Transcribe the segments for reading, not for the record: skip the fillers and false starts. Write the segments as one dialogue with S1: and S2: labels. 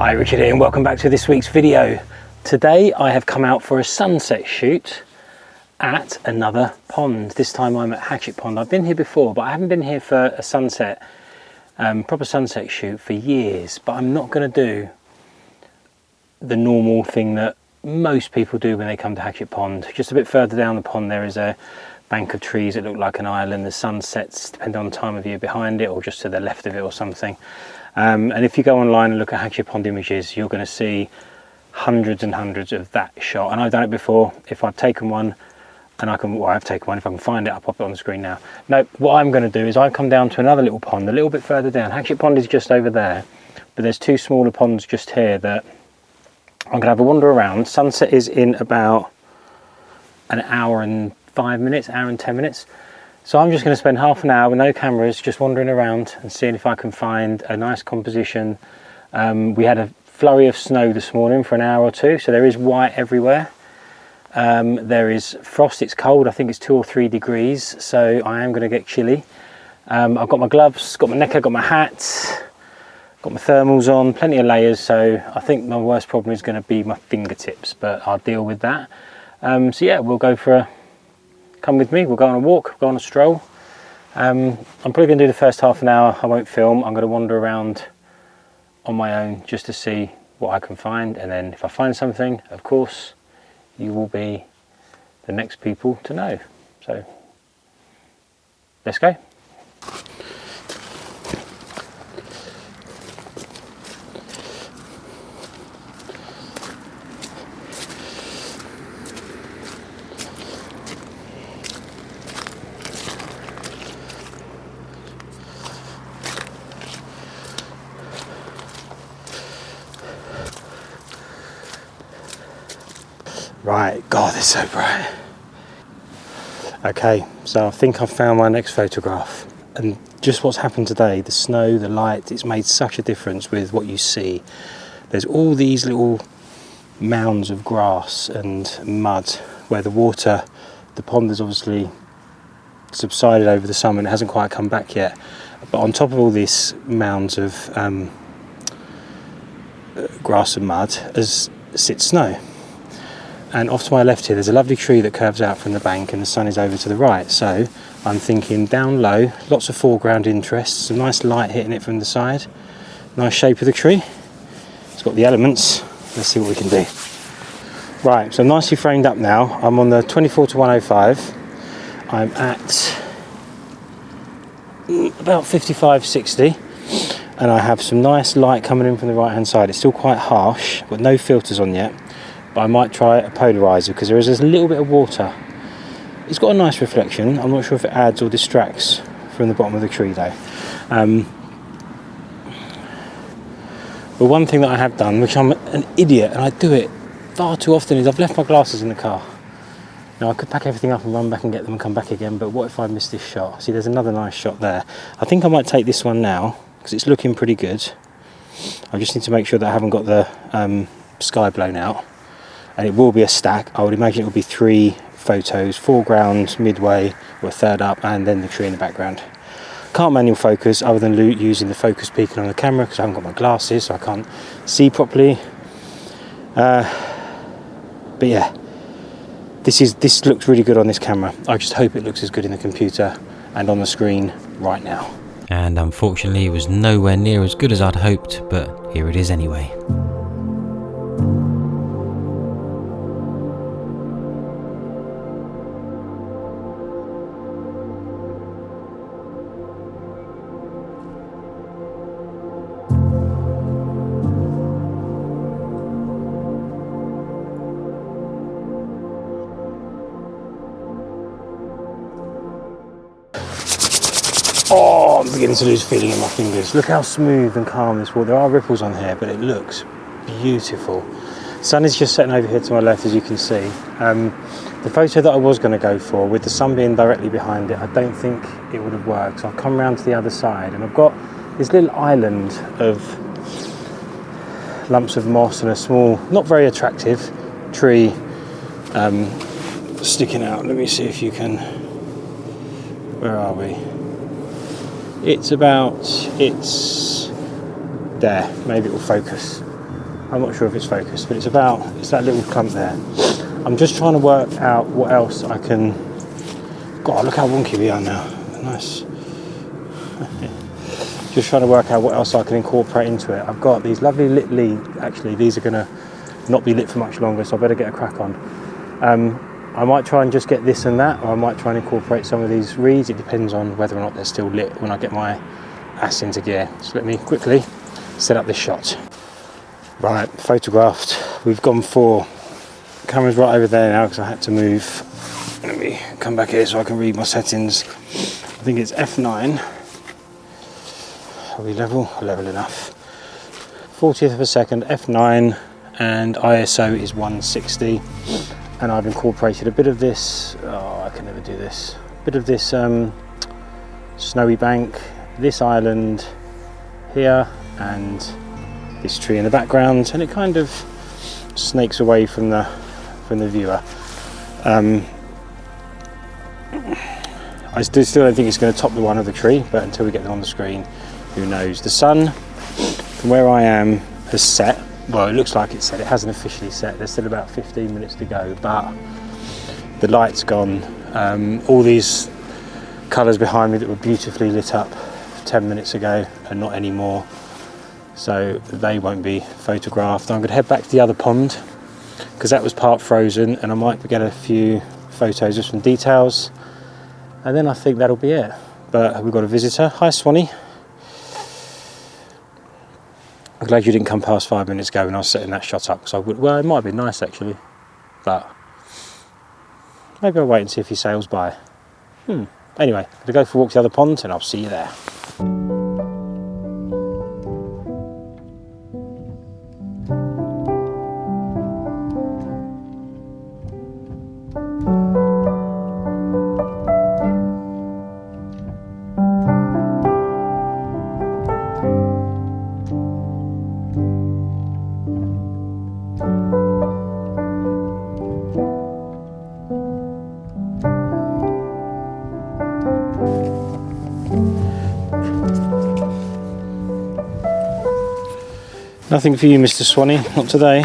S1: Hi, Richard here and welcome back to this week's video. Today I have come out for a sunset shoot at another pond. This time I'm at Hatchet Pond. I've been here before, but I haven't been here for a sunset, proper sunset shoot for years. But I'm not going to do the normal thing that most people do when they come to Hatchet Pond. Just a bit further down the pond there is a bank of trees that look like an island. The sun sets, depending on the time of year, behind it or just to the left of it or something. And if you go online and look at Hatchet Pond images, you're going to see hundreds and hundreds of that shot. And I've done it before. If I've taken one, and I've taken one, if I can find it, I'll pop it on the screen now. No, what I'm going to do is I've come down to another little pond, a little bit further down. Hatchet Pond is just over there, but there's two smaller ponds just here that I'm going to have a wander around. Sunset is in about an hour and 5 minutes, hour and 10 minutes. So I'm just going to spend half an hour with no cameras, just wandering around and seeing if I can find a nice composition. We had a flurry of snow this morning for an hour or two, so there is white everywhere. There is frost, it's cold, I think it's 2 or 3 degrees, so I am going to get chilly. I've got my gloves, got my necker, got my hat, got my thermals on, plenty of layers, so I think my worst problem is going to be my fingertips, but I'll deal with that. So yeah, we'll go for a... Come with me, we'll go on a walk, go on a stroll. I'm probably going to do the first half an hour. I won't film. I'm going to wander around on my own just to see what I can find, and then if I find something, of course, you will be the next people to know. So let's go. Right, God, it's so bright. Okay, so I think I've found my next photograph. And just what's happened today, the snow, the light, it's made such a difference with what you see. There's all these little mounds of grass and mud where the water, the pond has obviously subsided over the summer and it hasn't quite come back yet. But on top of all these mounds of grass and mud sits snow. And off to my left here, there's a lovely tree that curves out from the bank and the sun is over to the right. So I'm thinking down low, lots of foreground interest, some nice light hitting it from the side. Nice shape of the tree. It's got the elements. Let's see what we can do. Right, so I'm nicely framed up now. I'm on the 24-105. I'm at about 55-60. And I have some nice light coming in from the right hand side. It's still quite harsh, but no filters on yet. But I might try a polarizer because there is a little bit of water. It's got a nice reflection. I'm not sure if it adds or distracts from the bottom of the tree though. But one thing that I have done, which I'm an idiot and I do it far too often, is I've left my glasses in the car. Now I could pack everything up and run back and get them and come back again, but what if I miss this shot? See, there's another nice shot there. I think I might take this one now because it's looking pretty good. I just need to make sure that I haven't got the sky blown out. And it will be a stack. I would imagine it will be 3 photos, foreground, midway, or a third up, and then the tree in the background. Can't manual focus other than using the focus beacon on the camera because I haven't got my glasses, so I can't see properly. But yeah, this looks really good on this camera. I just hope it looks as good in the computer and on the screen right now.
S2: And unfortunately, it was nowhere near as good as I'd hoped, but here it is anyway.
S1: Oh, I'm beginning to lose feeling in my fingers. Look how smooth and calm this water. There are ripples on here, but it looks beautiful. Sun is just setting over here to my left, as you can see. The photo that I was going to go for, with the sun being directly behind it, I don't think it would have worked. So I've come around to the other side, and I've got this little island of lumps of moss and a small, not very attractive tree sticking out. Let me see if you can... Where are we? It's there, maybe it will focus. I'm not sure if it's focused, but it's that little clump there. I'm just trying to work out what else I can. God, look how wonky we are now. Nice. Just trying to work out what else I can incorporate into it. I've got these lovely lit leaves. Actually, these are going to not be lit for much longer, so I better get a crack on. I might try and just get this and that, or I might try and incorporate some of these reeds. It depends on whether or not they're still lit when I get my ass into gear. So let me quickly set up this shot. Right, photographed. We've gone for, the camera's right over there now because I had to move. Let me come back here so I can read my settings. I think it's F9. Are we level? Level enough. 40th of a second, F9, and ISO is 160. And I've incorporated a bit of this, oh, I can never do this, a bit of this snowy bank, this island here, and this tree in the background, and it kind of snakes away from the viewer. I still don't think it's going to top the one of the tree, but until we get them on the screen, who knows. The sun from where I am has set. Well, it looks like it's set. It hasn't officially set. There's still about 15 minutes to go, but the light's gone. All these colours behind me that were beautifully lit up 10 minutes ago are not anymore, so they won't be photographed. I'm going to head back to the other pond because that was part frozen, and I might get a few photos of some details, and then I think that'll be it. But we've got a visitor. Hi, Swanee. I'm glad you didn't come past 5 minutes ago when I was setting that shot up, because I would. Well, it might have been nice actually, but maybe I'll wait and see if he sails by. Anyway, I'm going to go for a walk to the other pond, and I'll see you there. Nothing for you, Mr. Swanee, not today.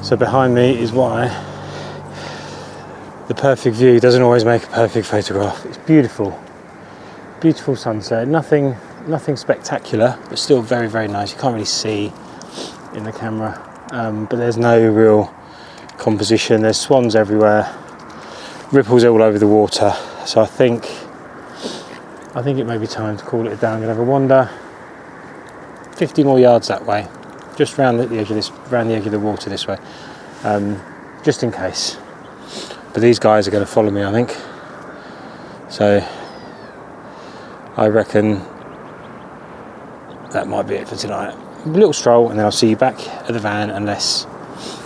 S1: So behind me is why the perfect view doesn't always make a perfect photograph. It's beautiful, beautiful sunset. Nothing spectacular, but still very, very nice. You can't really see in the camera, but there's no real composition. There's swans everywhere, ripples all over the water. So I think it may be time to call it a day. I'm gonna have a wander 50 more yards that way, just round the edge of the water this way, just in case. But these guys are going to follow me, I think. So I reckon that might be it for tonight. A little stroll, and then I'll see you back at the van unless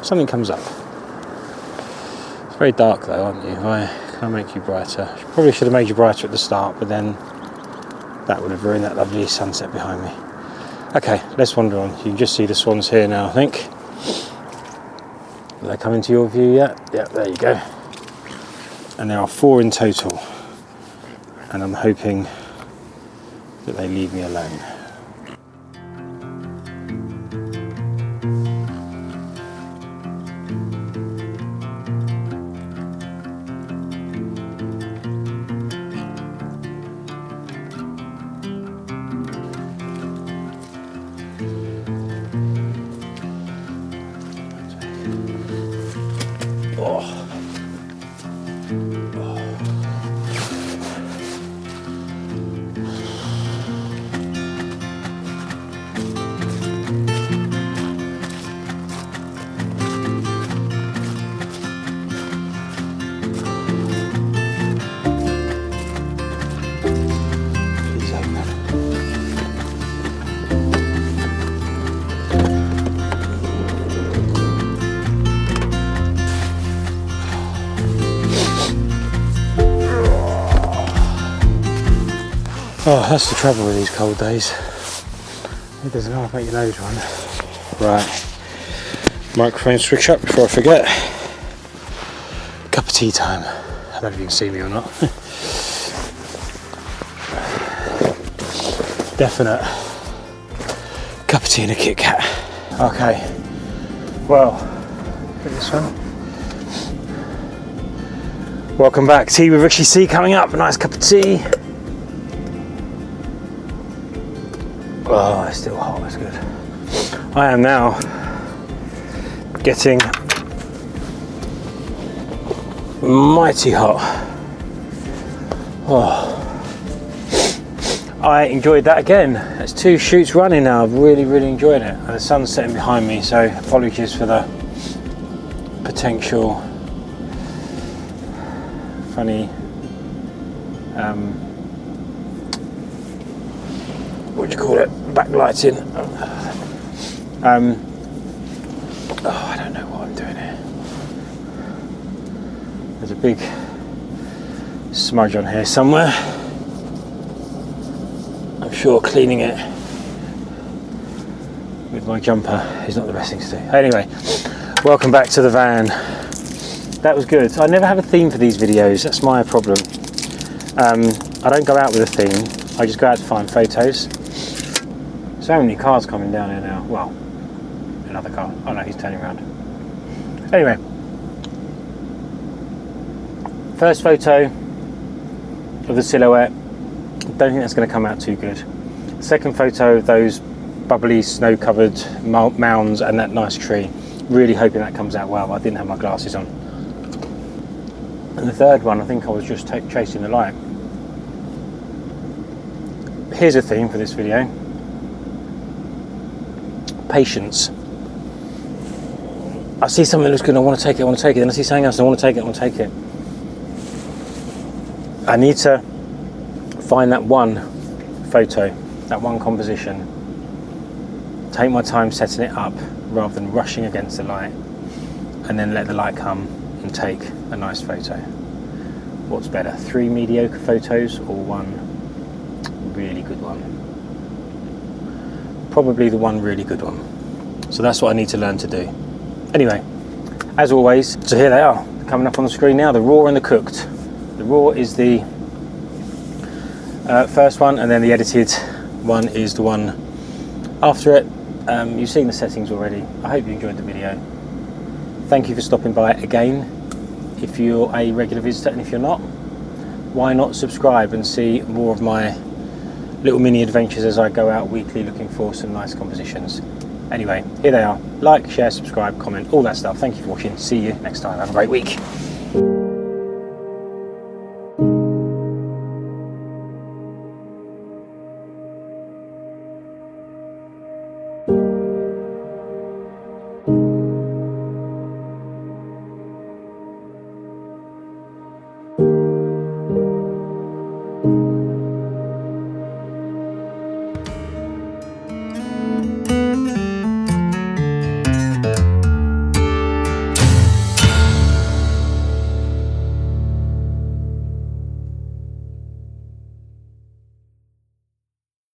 S1: something comes up. It's very dark though, aren't you? Can I make you brighter? Probably should have made you brighter at the start, but then that would have ruined that lovely sunset behind me. Okay, let's wander on. You can just see the swans here now, I think. Are they coming to your view yet? Yeah, there you go. And there are 4 in total. And I'm hoping that they leave me alone. Oh. Oh, that's the trouble with these cold days. It doesn't half make your nose run. Right, microphone switch up before I forget. Cup of tea time. I don't know if you can see me or not. Definite cup of tea and a Kit Kat. Okay, well, look at this one. Welcome back. Tea with Rishi C coming up. A nice cup of tea. Oh, it's still hot, that's good. I am now getting mighty hot. Oh, I enjoyed that again. That's 2 shoots running now. I've really enjoyed it. And the sun's setting behind me, so apologies for the potential funny what do you call it, backlighting. Oh, I don't know what I'm doing here. There's a big smudge on here somewhere. I'm sure cleaning it with my jumper is not the best thing to do. Anyway, welcome back to the van. That was good. I never have a theme for these videos, that's my problem. I don't go out with a theme, I just go out to find photos. So many cars coming down here now. Well, another car. Oh no, he's turning around. Anyway, first photo of the silhouette. Don't think that's going to come out too good. Second photo of those bubbly snow-covered mounds and that nice tree. Really hoping that comes out well. I didn't have my glasses on. And the third one, I think I was just chasing the light. Here's a theme for this video. Patience. I see something that looks good, I want to take it, then I see something else, I want to take it. I need to find that one photo, that one composition, take my time setting it up rather than rushing against the light, and then let the light come and take a nice photo. What's better, 3 mediocre photos or 1 really good one? Probably the 1 really good one. So that's what I need to learn to do. Anyway, as always, so here they are, coming up on the screen now, the raw and the cooked. The raw is the first one, and then the edited one is the one after it. You've seen the settings already. I hope you enjoyed the video. Thank you for stopping by again. If you're a regular visitor, and if you're not, why not subscribe and see more of my little mini adventures as I go out weekly looking for some nice compositions. Anyway, here they are. Like, share, subscribe, comment, all that stuff. Thank you for watching. See you next time. Have a great week.